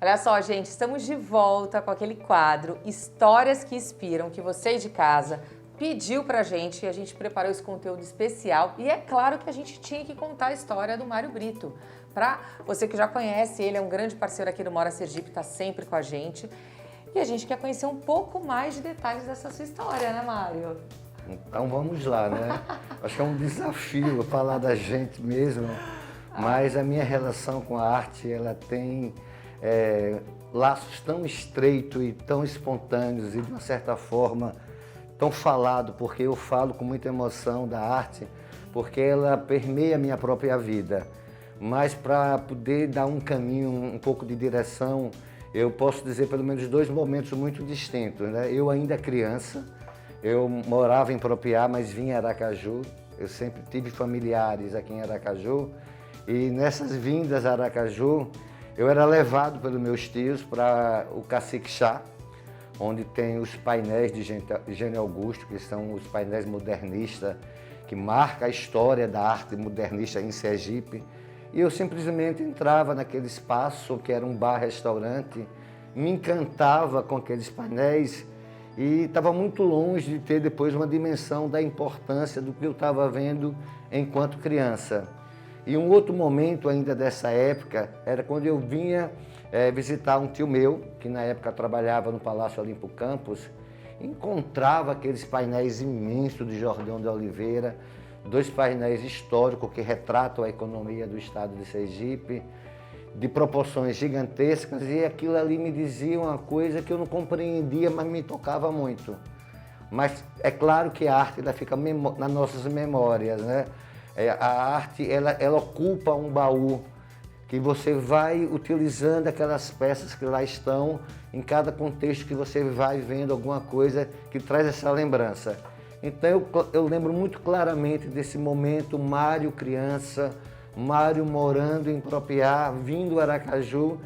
Olha só, gente, estamos de volta com aquele quadro Histórias que Inspiram, que você de casa pediu pra gente e a gente preparou esse conteúdo especial. E é claro que a gente tinha que contar a história do Mário Brito. Pra você que já conhece, ele é um grande parceiro aqui do Mora Sergipe, tá sempre com a gente. E a gente quer conhecer um pouco mais de detalhes dessa sua história, né, Mário? Então vamos lá, né? Acho que é um desafio falar da gente mesmo, mas a minha relação com a arte, ela tem laços tão estreitos e tão espontâneos e de uma certa forma tão falado, porque eu falo com muita emoção da arte, porque ela permeia a minha própria vida. Mas para poder dar um caminho, um pouco de direção, eu posso dizer pelo menos dois momentos muito distintos, né? Eu ainda criança, eu morava em Propriá, mas vim em Aracaju. Eu sempre tive familiares aqui em Aracaju. E nessas vindas a Aracaju, eu era levado pelos meus tios para o Cacique Chá, onde tem os painéis de Gênio Augusto, que são os painéis modernistas, que marcam a história da arte modernista em Sergipe. E eu simplesmente entrava naquele espaço, que era um bar-restaurante, me encantava com aqueles painéis e estava muito longe de ter depois uma dimensão da importância do que eu estava vendo enquanto criança. E um outro momento ainda dessa época era quando eu vinha visitar um tio meu, que na época trabalhava no Palácio Olimpo Campos, encontrava aqueles painéis imensos de Jordão de Oliveira, dois painéis históricos que retratam a economia do estado de Sergipe, de proporções gigantescas, e aquilo ali me dizia uma coisa que eu não compreendia, mas me tocava muito. Mas é claro que a arte ela fica nas nossas memórias, né? A arte ela ocupa um baú que você vai utilizando aquelas peças que lá estão, em cada contexto que você vai vendo alguma coisa que traz essa lembrança. Então eu lembro muito claramente desse momento, Mário criança, Mário morando em Propriá, vindo a Aracaju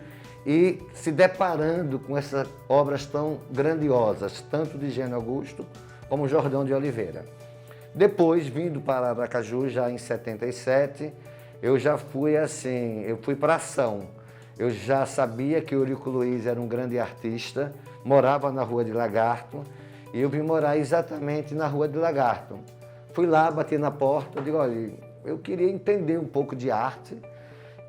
e se deparando com essas obras tão grandiosas, tanto de Gênio Augusto como Jordão de Oliveira. Depois, vindo para Aracaju, já em 77, eu já fui assim, eu fui para ação. Eu já sabia que o Eurico Luiz era um grande artista, morava na Rua de Lagarto, e eu vim morar exatamente na Rua de Lagarto. Fui lá, bati na porta, digo, olha, eu queria entender um pouco de arte,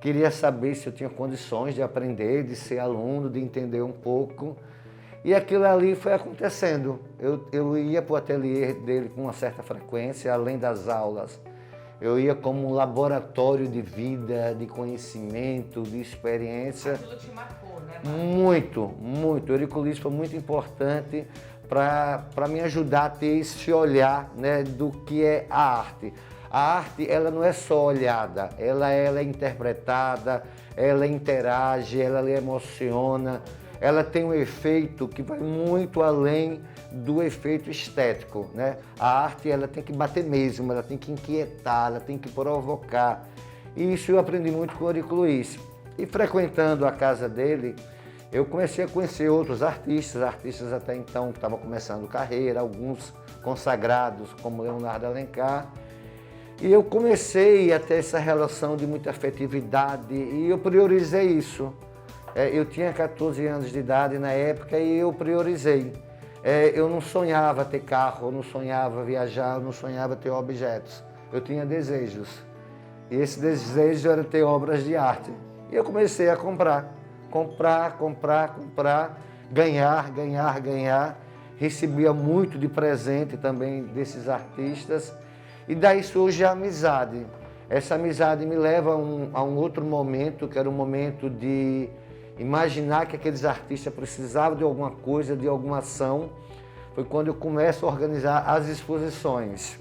queria saber se eu tinha condições de aprender, de ser aluno, de entender um pouco. E aquilo ali foi acontecendo. Eu ia para o ateliê dele com uma certa frequência, além das aulas. Eu ia como um laboratório de vida, de conhecimento, de experiência. Aquilo te marcou, né, Mário? Muito, muito. O Eurico Luiz foi muito importante para me ajudar a ter esse olhar, né, do que é a arte. A arte, ela não é só olhada, ela é interpretada, ela interage, ela emociona, ela tem um efeito que vai muito além do efeito estético, né? A arte, ela tem que bater mesmo, ela tem que inquietar, ela tem que provocar. E isso eu aprendi muito com o Eurico Luiz. E frequentando a casa dele, eu comecei a conhecer outros artistas até então que estavam começando carreira, alguns consagrados, como Leonardo Alencar. E eu comecei a ter essa relação de muita afetividade e eu priorizei isso. Eu tinha 14 anos de idade na época e eu priorizei. Eu não sonhava ter carro, eu não sonhava viajar, eu não sonhava ter objetos. Eu tinha desejos. E esse desejo era ter obras de arte. E eu comecei a comprar, ganhar. Recebia muito de presente também desses artistas. E daí surge a amizade. Essa amizade me leva a um outro momento, que era um momento de imaginar que aqueles artistas precisavam de alguma coisa, de alguma ação. Foi quando eu começo a organizar as exposições.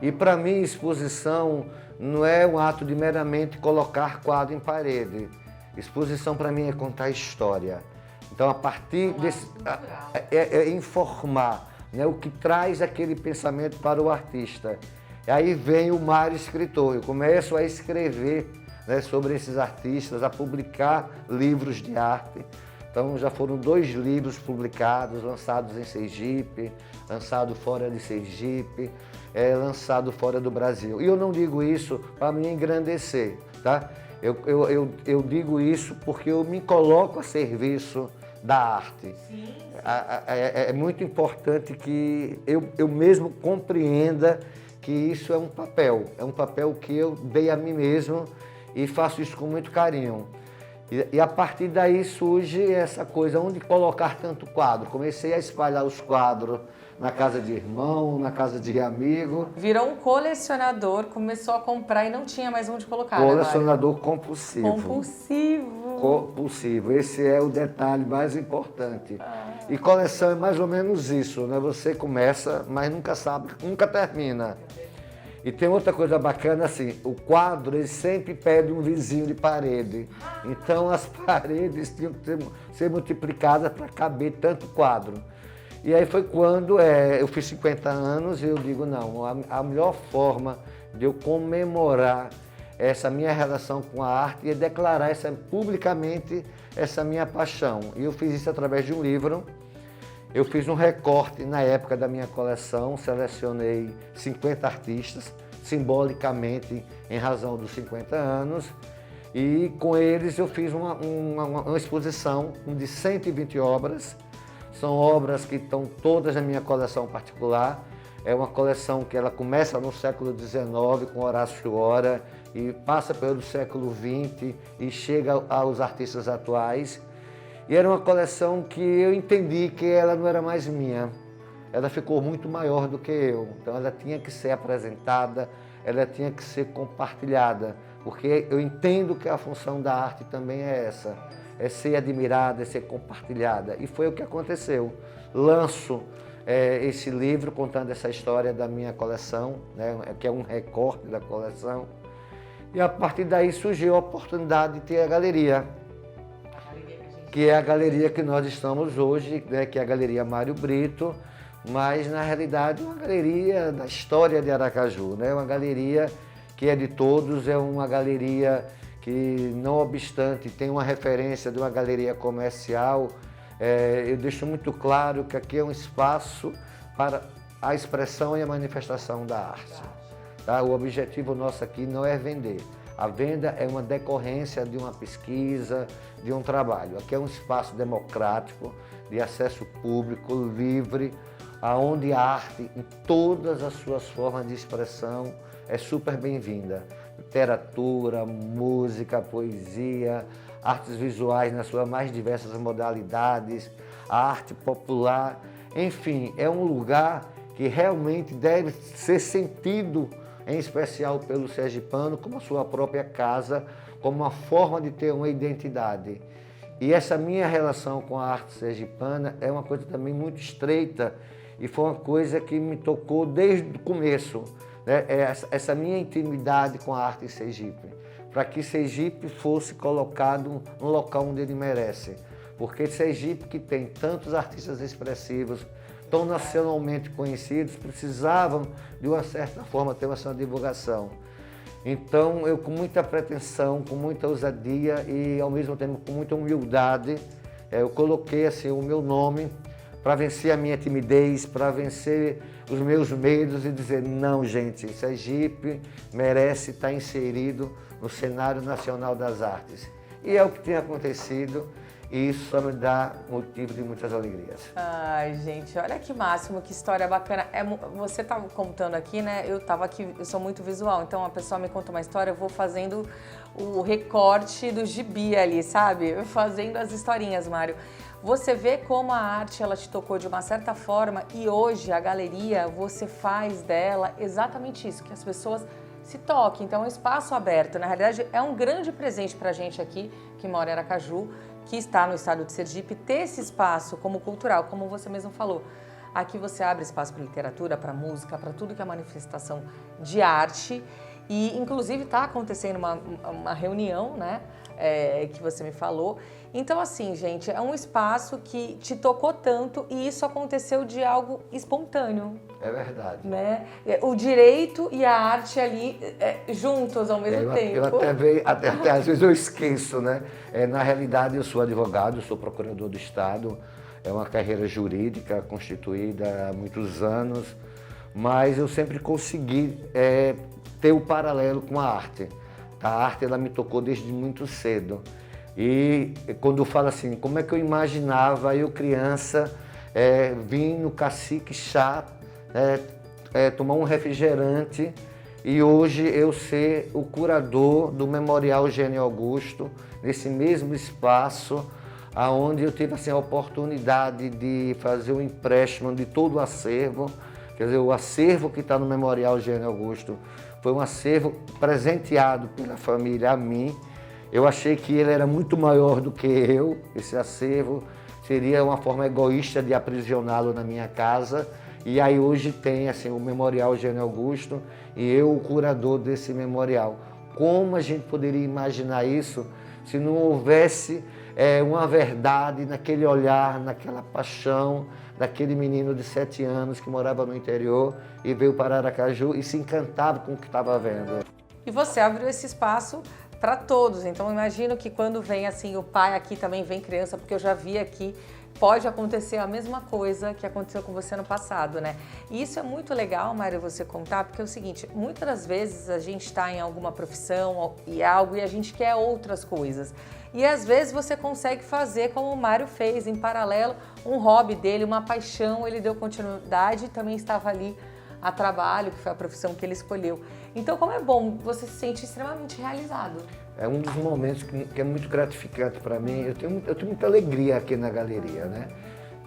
E para mim, exposição não é um ato de meramente colocar quadro em parede. Exposição para mim é contar história. Então, a partir desse... é informar, né, o que traz aquele pensamento para o artista. E aí vem o Mário escritor. Eu começo a escrever, né, sobre esses artistas, a publicar livros de arte. Então já foram 2 livros publicados, lançados em Sergipe, lançado fora de Sergipe, lançado fora do Brasil. E eu não digo isso para me engrandecer, tá? Eu digo isso porque eu me coloco a serviço da arte. Sim. É muito importante que eu mesmo compreenda que isso é um papel que eu dei a mim mesmo e faço isso com muito carinho. E a partir daí surge essa coisa, onde colocar tanto quadro. Comecei a espalhar os quadros na casa de irmão, na casa de amigo. Virou um colecionador, começou a comprar e não tinha mais onde colocar. Colecionador compulsivo. Compulsivo. Esse é o detalhe mais importante. E coleção é mais ou menos isso, né? Você começa, mas nunca sabe, nunca termina. E tem outra coisa bacana, assim, o quadro, ele sempre pede um vizinho de parede. Então as paredes tinham que ser multiplicadas para caber tanto quadro. E aí foi quando eu fiz 50 anos e eu digo, não, a melhor forma de eu comemorar essa minha relação com a arte é declarar publicamente essa minha paixão. E eu fiz isso através de um livro. Eu fiz um recorte na época da minha coleção, selecionei 50 artistas, simbolicamente em razão dos 50 anos, e com eles eu fiz uma exposição de 120 obras. São obras que estão todas na minha coleção particular. É uma coleção que ela começa no século XIX com Horácio Ora e passa pelo século XX e chega aos artistas atuais. E era uma coleção que eu entendi que ela não era mais minha. Ela ficou muito maior do que eu. Então ela tinha que ser apresentada, ela tinha que ser compartilhada, porque eu entendo que a função da arte também é essa, é ser admirada, é ser compartilhada. E foi o que aconteceu. Lanço esse livro contando essa história da minha coleção, né, que é um recorte da coleção. E a partir daí surgiu a oportunidade de ter a galeria, que é a galeria que nós estamos hoje, né, que é a Galeria Mário Brito, mas na realidade uma galeria da história de Aracaju, né, uma galeria que é de todos, é uma galeria que, não obstante, tem uma referência de uma galeria comercial. Eu deixo muito claro que aqui é um espaço para a expressão e a manifestação da arte. Tá? O objetivo nosso aqui não é vender. A venda é uma decorrência de uma pesquisa, de um trabalho. Aqui é um espaço democrático, de acesso público, livre, onde a arte, em todas as suas formas de expressão, é super bem-vinda. Literatura, música, poesia, artes visuais nas suas mais diversas modalidades, a arte popular, enfim, é um lugar que realmente deve ser sentido, em especial pelo sergipano, como a sua própria casa, como uma forma de ter uma identidade. E essa minha relação com a arte sergipana é uma coisa também muito estreita e foi uma coisa que me tocou desde o começo, né? Essa minha intimidade com a arte em Sergipe, para que Sergipe fosse colocado no local onde ele merece. Porque Sergipe, que tem tantos artistas expressivos, tão nacionalmente conhecidos, precisavam, de uma certa forma, ter uma sua divulgação. Então, eu com muita pretensão, com muita ousadia e, ao mesmo tempo, com muita humildade, eu coloquei assim, o meu nome para vencer a minha timidez, para vencer os meus medos e dizer, não, gente, Sergipe merece estar inserido no cenário nacional das artes. E é o que tem acontecido. E isso só me dá motivo de muitas alegrias. Ai, gente, olha que máximo, que história bacana. Você estava contando aqui, né? Eu estava aqui, eu sou muito visual, então a pessoa me conta uma história, eu vou fazendo o recorte do gibi ali, sabe? Fazendo as historinhas, Mário. Você vê como a arte, ela te tocou de uma certa forma e hoje a galeria, você faz dela exatamente isso, que as pessoas se toquem. Então é um espaço aberto, na realidade é um grande presente pra gente aqui, que mora em Aracaju, que está no estado de Sergipe, ter esse espaço como cultural, como você mesmo falou. Aqui você abre espaço para literatura, para música, para tudo que é manifestação de arte. E, inclusive, está acontecendo uma reunião, né, que você me falou. Então, assim, gente, é um espaço que te tocou tanto e isso aconteceu de algo espontâneo. É verdade. Né? O direito e a arte ali juntos ao mesmo tempo. Eu até às vezes eu esqueço, né? Na realidade, eu sou advogado, eu sou procurador do Estado, é uma carreira jurídica constituída há muitos anos, mas eu sempre consegui ter o paralelo com a arte. A arte, ela me tocou desde muito cedo. E quando eu falo assim, como é que eu imaginava eu criança vir no Cacique Chá, tomar um refrigerante e hoje eu ser o curador do Memorial Eugênio Augusto, nesse mesmo espaço, aonde eu tive assim, a oportunidade de fazer um empréstimo de todo o acervo. Quer dizer, o acervo que está no Memorial Eugênio Augusto foi um acervo presenteado pela família a mim. Eu achei que ele era muito maior do que eu, esse acervo seria uma forma egoísta de aprisioná-lo na minha casa. E aí hoje tem assim, o Memorial Eugênio Augusto e eu o curador desse memorial. Como a gente poderia imaginar isso se não houvesse uma verdade naquele olhar, naquela paixão, daquele menino de 7 anos que morava no interior e veio para Aracaju e se encantava com o que estava vendo. E você abriu esse espaço para todos, então eu imagino que quando vem assim o pai aqui também vem criança, porque eu já vi aqui, pode acontecer a mesma coisa que aconteceu com você no passado, né? E isso é muito legal, Mário, você contar, porque é o seguinte, muitas das vezes a gente está em alguma profissão e algo e a gente quer outras coisas. E às vezes você consegue fazer como o Mário fez, em paralelo, um hobby dele, uma paixão, ele deu continuidade e também estava ali a trabalho, que foi a profissão que ele escolheu. Então, como é bom, você se sente extremamente realizado. É um dos momentos que é muito gratificante para mim. Eu tenho muita alegria aqui na galeria, né?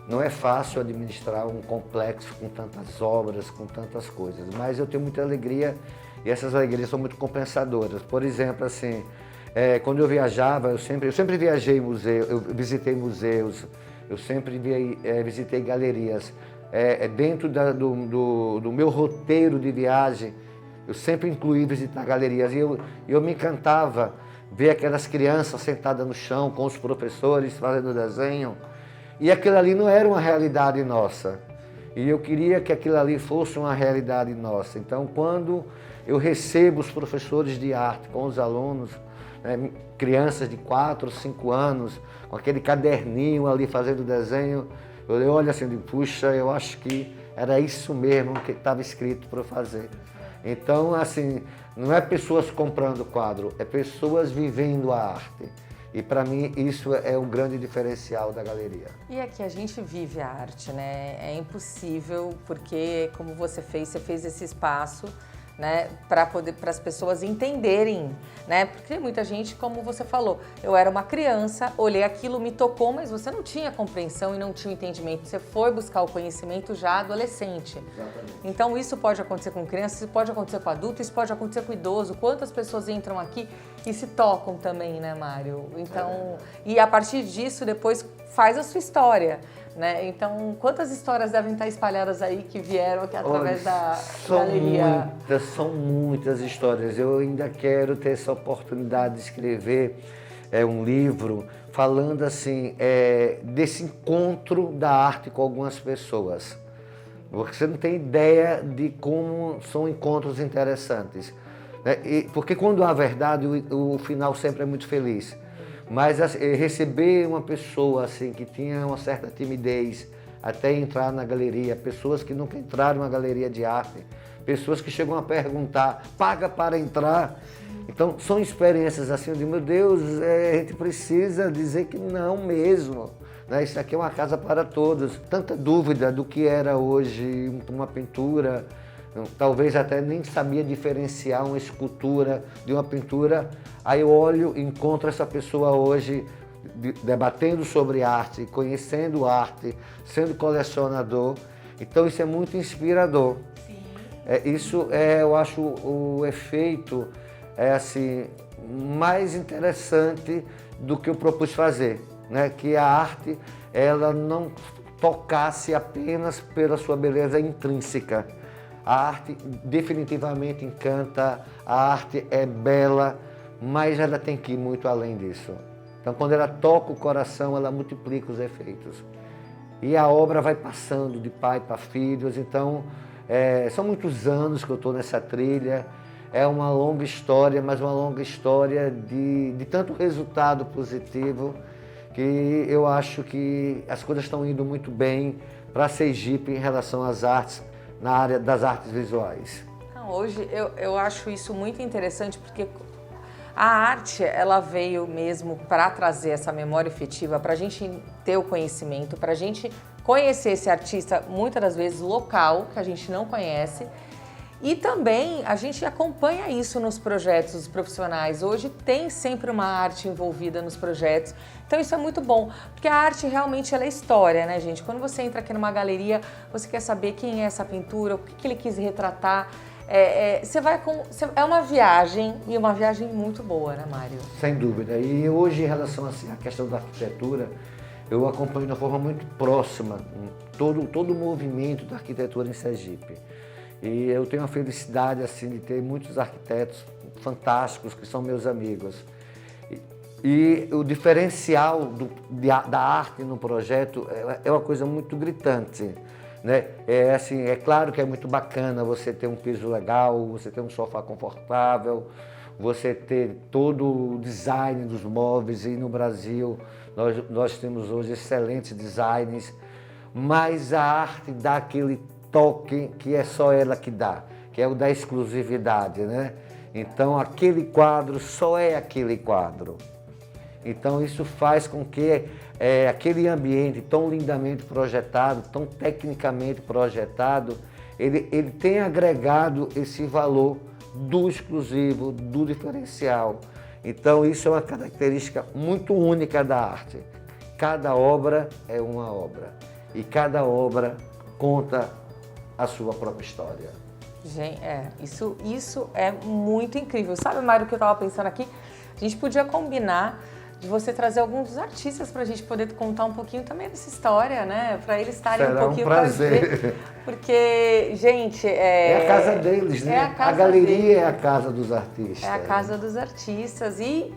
Não é fácil administrar um complexo com tantas obras, com tantas coisas, mas eu tenho muita alegria e essas alegrias são muito compensadoras. Por exemplo, assim, quando eu viajava, eu sempre viajei em museu, eu visitei museus, eu sempre visitei galerias. Dentro do meu roteiro de viagem, eu sempre incluí visitar galerias e eu me encantava ver aquelas crianças sentadas no chão com os professores fazendo desenho e aquilo ali não era uma realidade nossa e eu queria que aquilo ali fosse uma realidade nossa. Então, quando eu recebo os professores de arte com os alunos, crianças de 4, 5 anos, com aquele caderninho ali fazendo desenho, eu olho assim, puxa, eu acho que era isso mesmo que estava escrito para eu fazer. Então, assim, não é pessoas comprando quadro, é pessoas vivendo a arte. E para mim isso é um grande diferencial da galeria. E aqui a gente vive a arte, né? É impossível, porque como você fez esse espaço, né, para as pessoas entenderem, né? Porque muita gente, como você falou, eu era uma criança, olhei aquilo, me tocou, mas você não tinha compreensão e não tinha entendimento. Você foi buscar o conhecimento já adolescente. Exatamente. Então isso pode acontecer com criança, isso pode acontecer com adulto, isso pode acontecer com idoso. Quantas pessoas entram aqui e se tocam também, né, Mário? Então, e a partir disso depois faz a sua história. Né? Então, quantas histórias devem estar espalhadas aí que vieram aqui através da galeria? São muitas histórias. Eu ainda quero ter essa oportunidade de escrever um livro falando assim desse encontro da arte com algumas pessoas. Você não tem ideia de como são encontros interessantes. Né? Porque quando há verdade, o final sempre é muito feliz. Mas receber uma pessoa assim, que tinha uma certa timidez até entrar na galeria, pessoas que nunca entraram na galeria de arte, pessoas que chegam a perguntar, paga para entrar. Então, são experiências assim, eu digo, meu Deus, a gente precisa dizer que não mesmo. Né? Isso aqui é uma casa para todos. Tanta dúvida do que era hoje uma pintura, talvez até nem sabia diferenciar uma escultura de uma pintura. Aí eu olho e encontro essa pessoa hoje debatendo sobre arte, conhecendo arte, sendo colecionador. Então isso é muito inspirador. Sim. Isso eu acho o efeito assim, mais interessante do que eu propus fazer, né? Que a arte ela não tocasse apenas pela sua beleza intrínseca. A arte definitivamente encanta, a arte é bela, mas ela tem que ir muito além disso. Então, quando ela toca o coração, ela multiplica os efeitos. E a obra vai passando de pai para filhos. Então, são muitos anos que eu estou nessa trilha. É uma longa história, mas uma longa história de tanto resultado positivo que eu acho que as coisas estão indo muito bem para Sergipe em relação às artes, na área das artes visuais. Não, hoje eu acho isso muito interessante porque A arte, ela veio mesmo para trazer essa memória efetiva, para a gente ter o conhecimento, para a gente conhecer esse artista, muitas das vezes local, que a gente não conhece. E também a gente acompanha isso nos projetos dos profissionais. Hoje tem sempre uma arte envolvida nos projetos, então isso é muito bom, porque a arte realmente ela é história, né, gente? Quando você entra aqui numa galeria, você quer saber quem é essa pintura, o que ele quis retratar. É uma viagem, e uma viagem muito boa, né, Mário? Sem dúvida. E hoje, em relação assim, à questão da arquitetura, eu acompanho de uma forma muito próxima todo o movimento da arquitetura em Sergipe. E eu tenho a felicidade assim, de ter muitos arquitetos fantásticos que são meus amigos. E o diferencial da arte no projeto é uma coisa muito gritante, né? É claro que é muito bacana você ter um piso legal, você ter um sofá confortável, você ter todo o design dos móveis, e no Brasil nós temos hoje excelentes designs, mas a arte dá aquele toque que é só ela que dá, que é o da exclusividade, né? Então aquele quadro só é aquele quadro. Então isso faz com que aquele ambiente tão lindamente projetado, tão tecnicamente projetado, ele tenha agregado esse valor do exclusivo, do diferencial. Então isso é uma característica muito única da arte. Cada obra é uma obra e cada obra conta a sua própria história. Gente, isso é muito incrível. Sabe, Mário, o que eu estava pensando aqui? A gente podia combinar de você trazer alguns dos artistas para a gente poder contar um pouquinho também dessa história, né? Para eles estarem um pouquinho para ver. Porque, gente... É a casa deles, né? A galeria é a casa dos artistas. É a casa dos artistas e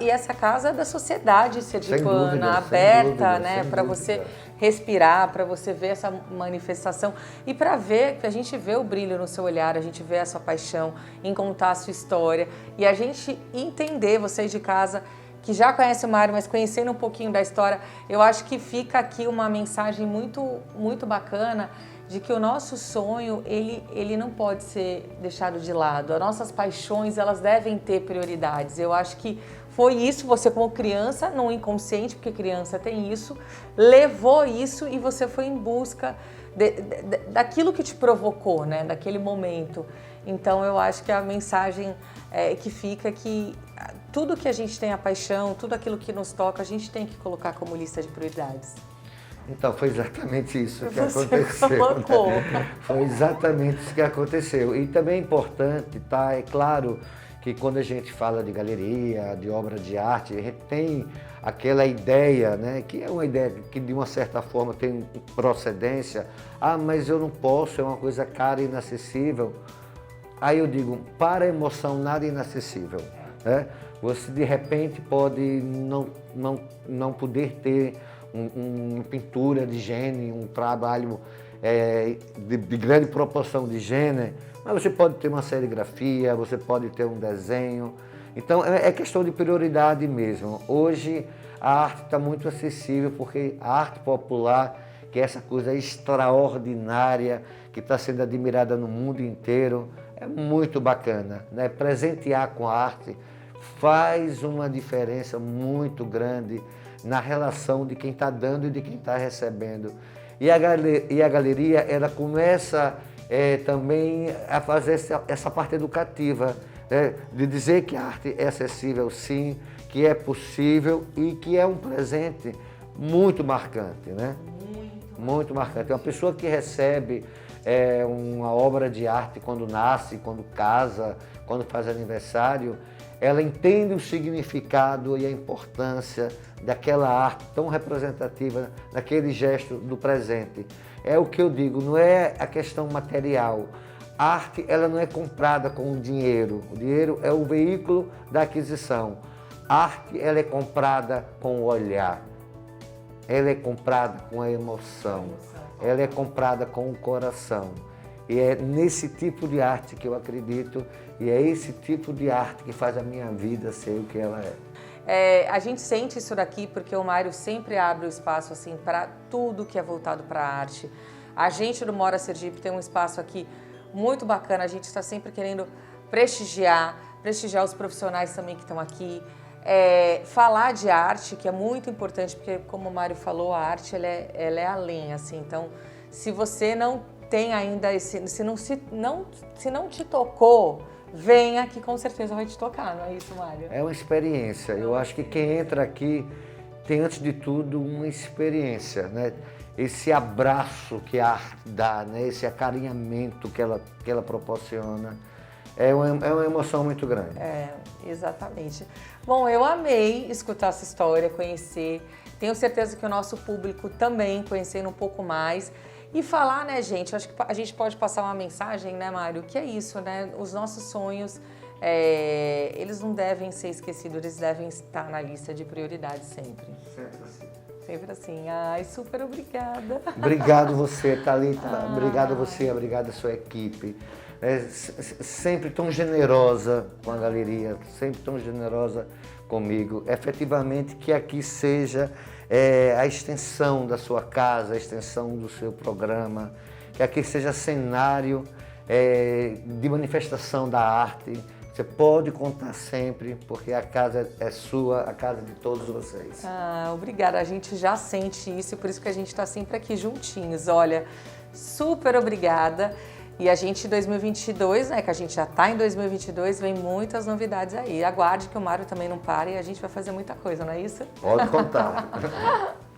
essa casa é da sociedade sergipana, aberta, né? Para você respirar, para você ver essa manifestação e para ver, que a gente vê o brilho no seu olhar, a gente vê a sua paixão em contar a sua história e a gente entender, vocês de casa que já conhecem o Mário, mas conhecendo um pouquinho da história, eu acho que fica aqui uma mensagem muito, muito bacana de que o nosso sonho, ele não pode ser deixado de lado. As nossas paixões, elas devem ter prioridades. Eu acho que foi isso, você como criança, não inconsciente, porque criança tem isso, levou isso e você foi em busca daquilo que te provocou, né? Daquele momento. Então, eu acho que a mensagem que fica é que tudo que a gente tem a paixão, tudo aquilo que nos toca, a gente tem que colocar como lista de prioridades. Então, foi exatamente isso que Você aconteceu. colocou. Né? Foi exatamente isso que aconteceu. E também é importante, tá? É claro que quando a gente fala de galeria, de obra de arte, a gente tem aquela ideia, né? Que é uma ideia que de uma certa forma tem procedência. Ah, mas eu não posso, é uma coisa cara e inacessível. Aí eu digo, para a emoção nada é inacessível. Né? Você de repente pode não poder ter uma pintura de gênero, um trabalho de grande proporção de gênero, mas você pode ter uma serigrafia, você pode ter um desenho. Então é questão de prioridade mesmo. Hoje a arte está muito acessível porque a arte popular, que é essa coisa extraordinária, que está sendo admirada no mundo inteiro, é muito bacana, né? Presentear com a arte faz uma diferença muito grande na relação de quem está dando e de quem está recebendo. E a galeria, ela começa também a fazer essa parte educativa, né? De dizer que a arte é acessível sim, que é possível e que é um presente muito marcante, né? Muito marcante. Uma pessoa que recebe uma obra de arte quando nasce, quando casa, quando faz aniversário, ela entende o significado e a importância daquela arte tão representativa, daquele gesto do presente. É o que eu digo, não é a questão material. A arte, ela não é comprada com o dinheiro. O dinheiro é o veículo da aquisição. A arte, ela é comprada com o olhar. Ela é comprada com a emoção. Ela é comprada com o coração. E é nesse tipo de arte que eu acredito, e é esse tipo de arte que faz a minha vida ser o que ela é. A gente sente isso daqui porque o Mário sempre abre o espaço assim para tudo que é voltado para a arte. A gente do Mora Sergipe tem um espaço aqui muito bacana, a gente está sempre querendo prestigiar, prestigiar os profissionais também que estão aqui, falar de arte, que é muito importante, porque como o Mário falou, a arte ela é além, assim, então se você não tem ainda se não te tocou, venha que com certeza vai te tocar, não é isso, Mário? É uma experiência. Eu acho que quem entra aqui tem, antes de tudo, uma experiência, né? Esse abraço que a arte dá, né? Esse acarinhamento que ela proporciona, é uma emoção muito grande. Exatamente. Bom, eu amei escutar essa história, conhecer. Tenho certeza que o nosso público também, conhecendo um pouco mais. E falar, né, gente, acho que a gente pode passar uma mensagem, né, Mário, que é isso, né? Os nossos sonhos, eles não devem ser esquecidos, eles devem estar na lista de prioridades sempre. Sempre assim. Sempre assim. Ai, super obrigada. Obrigado você, Thalita. Obrigado você, obrigado a sua equipe. Sempre tão generosa com a galeria, sempre tão generosa comigo. Efetivamente, que aqui seja a extensão da sua casa, a extensão do seu programa, que aqui seja cenário de manifestação da arte. Você pode contar sempre, porque a casa é sua, a casa de todos vocês. Obrigada, a gente já sente isso e por isso que a gente está sempre aqui juntinhos. Olha, super obrigada. E a gente, em 2022, né, que a gente já está em 2022, vem muitas novidades aí. Aguarde que o Mário também não pare e a gente vai fazer muita coisa, não é isso? Pode contar.